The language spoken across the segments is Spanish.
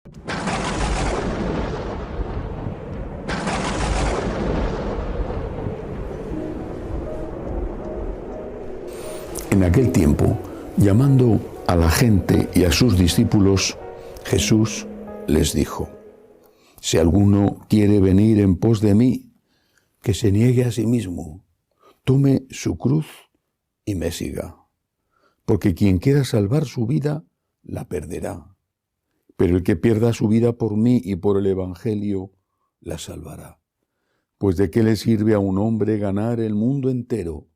En aquel tiempo, llamando a la gente y a sus discípulos, Jesús les dijo: si alguno quiere venir en pos de mí, que se niegue a sí mismo, tome su cruz y me siga. Porque quien quiera salvar su vida, la perderá. Pero el que pierda su vida por mí y por el Evangelio, la salvará. Pues ¿de qué le sirve a un hombre ganar el mundo entero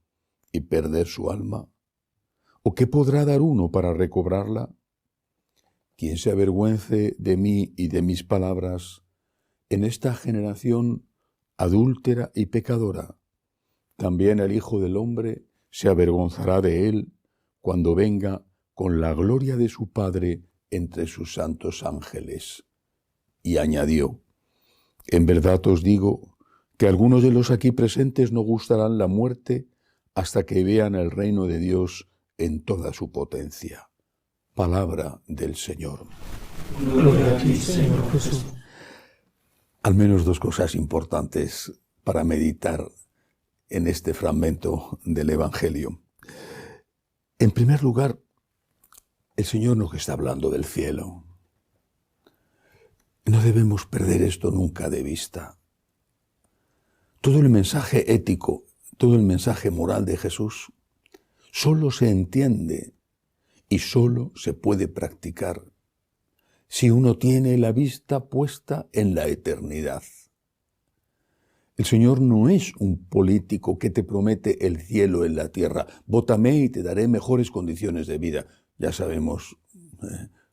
y perder su alma? ¿O qué podrá dar uno para recobrarla? Quien se avergüence de mí y de mis palabras en esta generación adúltera y pecadora, también el Hijo del Hombre se avergonzará de él cuando venga con la gloria de su Padre entre sus santos ángeles. Y añadió: en verdad os digo que algunos de los aquí presentes no gustarán la muerte hasta que vean el reino de Dios en toda su potencia. Palabra del Señor. Gloria a ti, Señor Jesús. Al menos dos cosas importantes para meditar en este fragmento del Evangelio. En primer lugar, el Señor nos está hablando del cielo. No debemos perder esto nunca de vista. Todo el mensaje ético, todo el mensaje moral de Jesús solo se entiende y solo se puede practicar si uno tiene la vista puesta en la eternidad. El Señor no es un político que te promete el cielo en la tierra. Vótame y te daré mejores condiciones de vida. Ya sabemos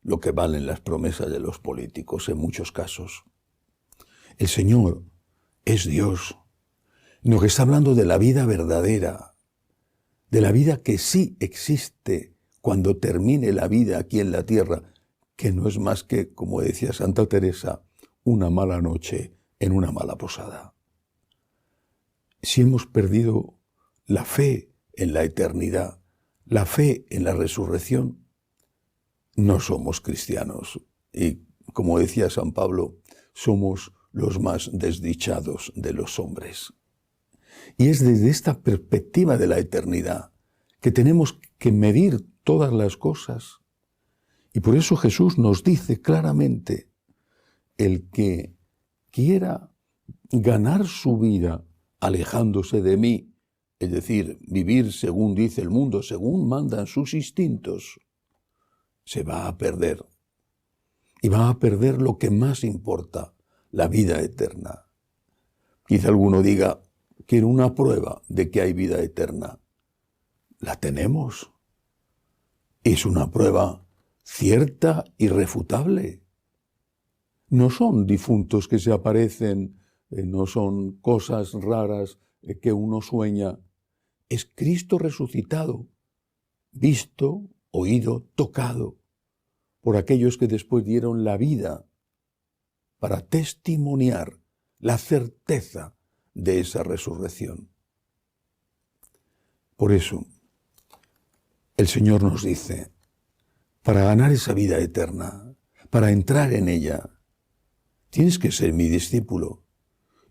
lo que valen las promesas de los políticos en muchos casos. El Señor es Dios. Nos está hablando de la vida verdadera, de la vida que sí existe cuando termine la vida aquí en la tierra, que no es más que, como decía Santa Teresa, una mala noche en una mala posada. Si hemos perdido la fe en la eternidad, la fe en la resurrección, no somos cristianos. Y como decía San Pablo, somos los más desdichados de los hombres. Y es desde esta perspectiva de la eternidad que tenemos que medir todas las cosas. Y por eso Jesús nos dice claramente: el que quiera ganar su vida alejándose de mí, es decir, vivir según dice el mundo, según mandan sus instintos, se va a perder. Y va a perder lo que más importa, la vida eterna. Quizá alguno diga: quiero una prueba de que hay vida eterna. La tenemos. Es una prueba cierta, irrefutable. No son difuntos que se aparecen, no son cosas raras que uno sueña. Es Cristo resucitado, visto, oído, tocado por aquellos que después dieron la vida para testimoniar la certeza de esa resurrección. Por eso, el Señor nos dice: para ganar esa vida eterna, para entrar en ella, tienes que ser mi discípulo.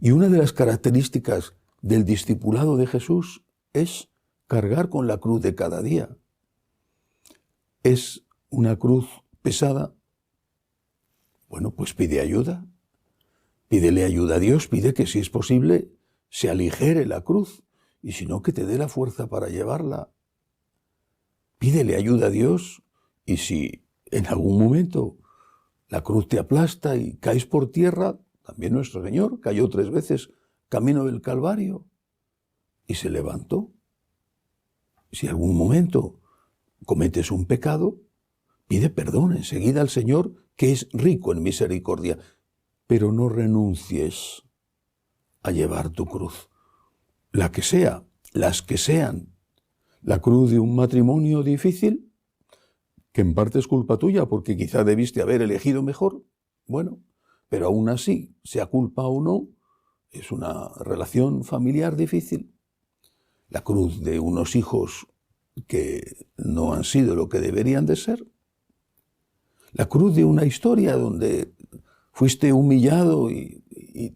Y una de las características del discipulado de Jesús es cargar con la cruz de cada día. ¿Es una cruz pesada? Bueno, pues pide ayuda. Pídele ayuda a Dios, pide que si es posible se aligere la cruz y si no, que te dé la fuerza para llevarla. Pídele ayuda a Dios y si en algún momento la cruz te aplasta y caes por tierra, también nuestro Señor cayó 3 veces camino del Calvario y se levantó. Si en algún momento cometes un pecado, pide perdón enseguida al Señor, que es rico en misericordia, pero no renuncies a llevar tu cruz, la que sea, las que sean. La cruz de un matrimonio difícil, que en parte es culpa tuya, porque quizá debiste haber elegido mejor. Bueno, pero aún así, sea culpa o no, es una relación familiar difícil. La cruz de unos hijos que no han sido lo que deberían de ser. La cruz de una historia donde fuiste humillado y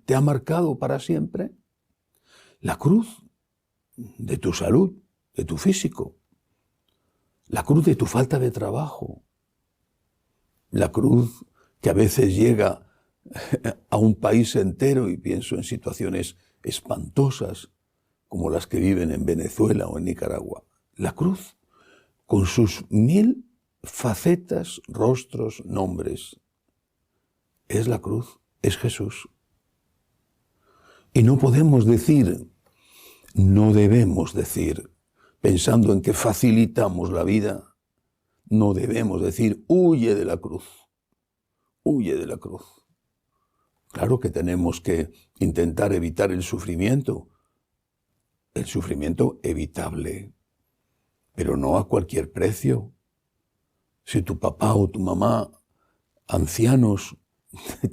te ha marcado para siempre. La cruz de tu salud, de tu físico. La cruz de tu falta de trabajo. La cruz que a veces llega a un país entero, y pienso en situaciones espantosas como las que viven en Venezuela o en Nicaragua. La cruz con sus 1000 facetas, rostros, nombres. Es la cruz, es Jesús. Y no podemos decir, no debemos decir, pensando en que facilitamos la vida, no debemos decir, huye de la cruz, huye de la cruz. Claro que tenemos que intentar evitar el sufrimiento evitable, pero no a cualquier precio. Si tu papá o tu mamá, ancianos,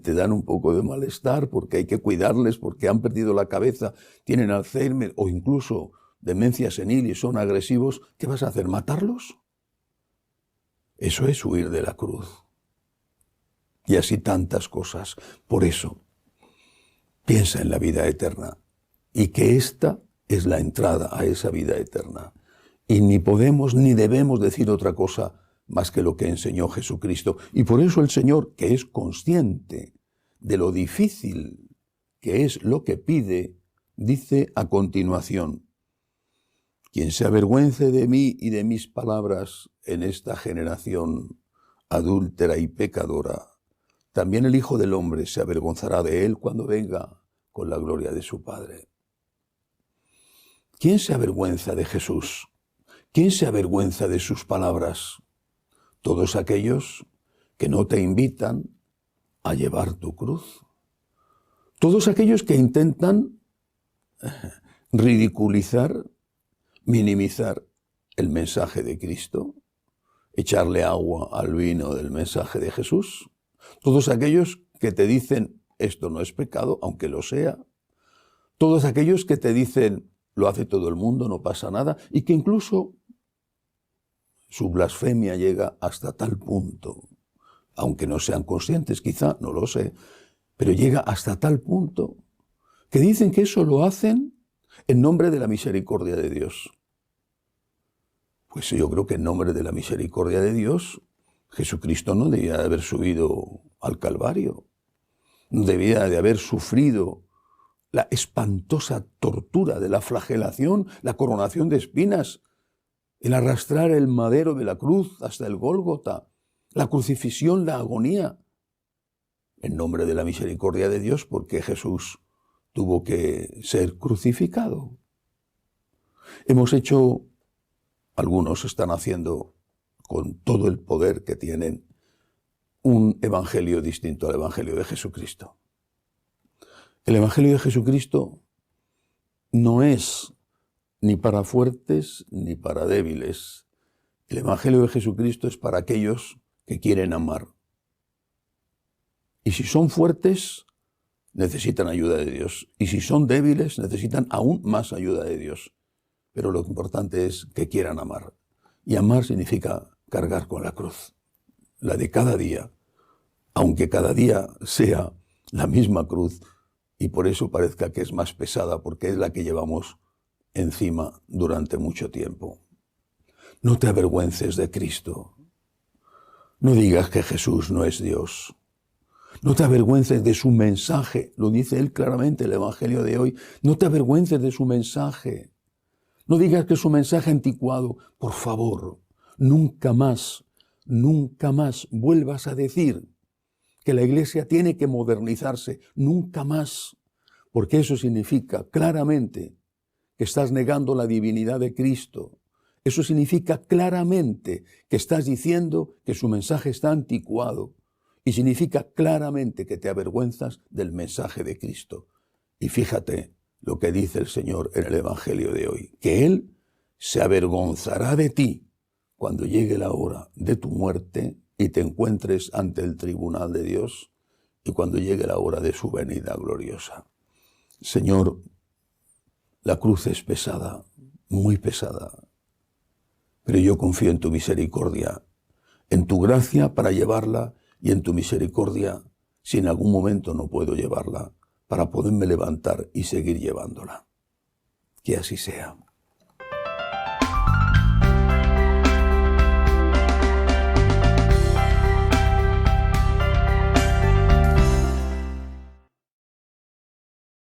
te dan un poco de malestar porque hay que cuidarles, porque han perdido la cabeza, tienen Alzheimer o incluso demencia senil y son agresivos, ¿qué vas a hacer? ¿Matarlos? Eso es huir de la cruz. Y así tantas cosas. Por eso, piensa en la vida eterna y que esta es la entrada a esa vida eterna. Y ni podemos ni debemos decir otra cosa más que lo que enseñó Jesucristo. Y por eso el Señor, que es consciente de lo difícil que es lo que pide, dice a continuación: quien se avergüence de mí y de mis palabras en esta generación adúltera y pecadora, también el Hijo del Hombre se avergonzará de él cuando venga con la gloria de su Padre. ¿Quién se avergüenza de Jesús? ¿Quién se avergüenza de sus palabras? Todos aquellos que no te invitan a llevar tu cruz. Todos aquellos que intentan ridiculizar, minimizar el mensaje de Cristo, echarle agua al vino del mensaje de Jesús. Todos aquellos que te dicen, esto no es pecado, aunque lo sea. Todos aquellos que te dicen, lo hace todo el mundo, no pasa nada, y que incluso su blasfemia llega hasta tal punto, aunque no sean conscientes, quizá, no lo sé, pero llega hasta tal punto que dicen que eso lo hacen en nombre de la misericordia de Dios. Pues yo creo que en nombre de la misericordia de Dios, Jesucristo no debía de haber subido al Calvario, no debía de haber sufrido la espantosa tortura de la flagelación, la coronación de espinas, el arrastrar el madero de la cruz hasta el Gólgota, la crucifixión, la agonía, en nombre de la misericordia de Dios, porque Jesús tuvo que ser crucificado. Algunos están haciendo, con todo el poder que tienen, un evangelio distinto al evangelio de Jesucristo. El evangelio de Jesucristo no es ni para fuertes ni para débiles. El evangelio de Jesucristo es para aquellos que quieren amar. Y si son fuertes, necesitan ayuda de Dios. Y si son débiles, necesitan aún más ayuda de Dios. Pero lo importante es que quieran amar. Y amar significa cargar con la cruz, la de cada día, aunque cada día sea la misma cruz y por eso parezca que es más pesada, porque es la que llevamos encima durante mucho tiempo. No te avergüences de Cristo. No digas que Jesús no es Dios. No te avergüences de su mensaje. Lo dice él claramente, el evangelio de hoy. No te avergüences de su mensaje. No digas que es un mensaje anticuado. Por favor, nunca más vuelvas a decir que la Iglesia tiene que modernizarse. Nunca más. Porque eso significa claramente que estás negando la divinidad de Cristo. Eso significa claramente que estás diciendo que su mensaje está anticuado. Y significa claramente que te avergüenzas del mensaje de Cristo. Y fíjate lo que dice el Señor en el Evangelio de hoy, que Él se avergonzará de ti cuando llegue la hora de tu muerte y te encuentres ante el tribunal de Dios y cuando llegue la hora de su venida gloriosa. Señor, la cruz es pesada, muy pesada, pero yo confío en tu misericordia en tu gracia para llevarla y en tu misericordia, si en algún momento no puedo llevarla, para poderme levantar y seguir llevándola. Que así sea.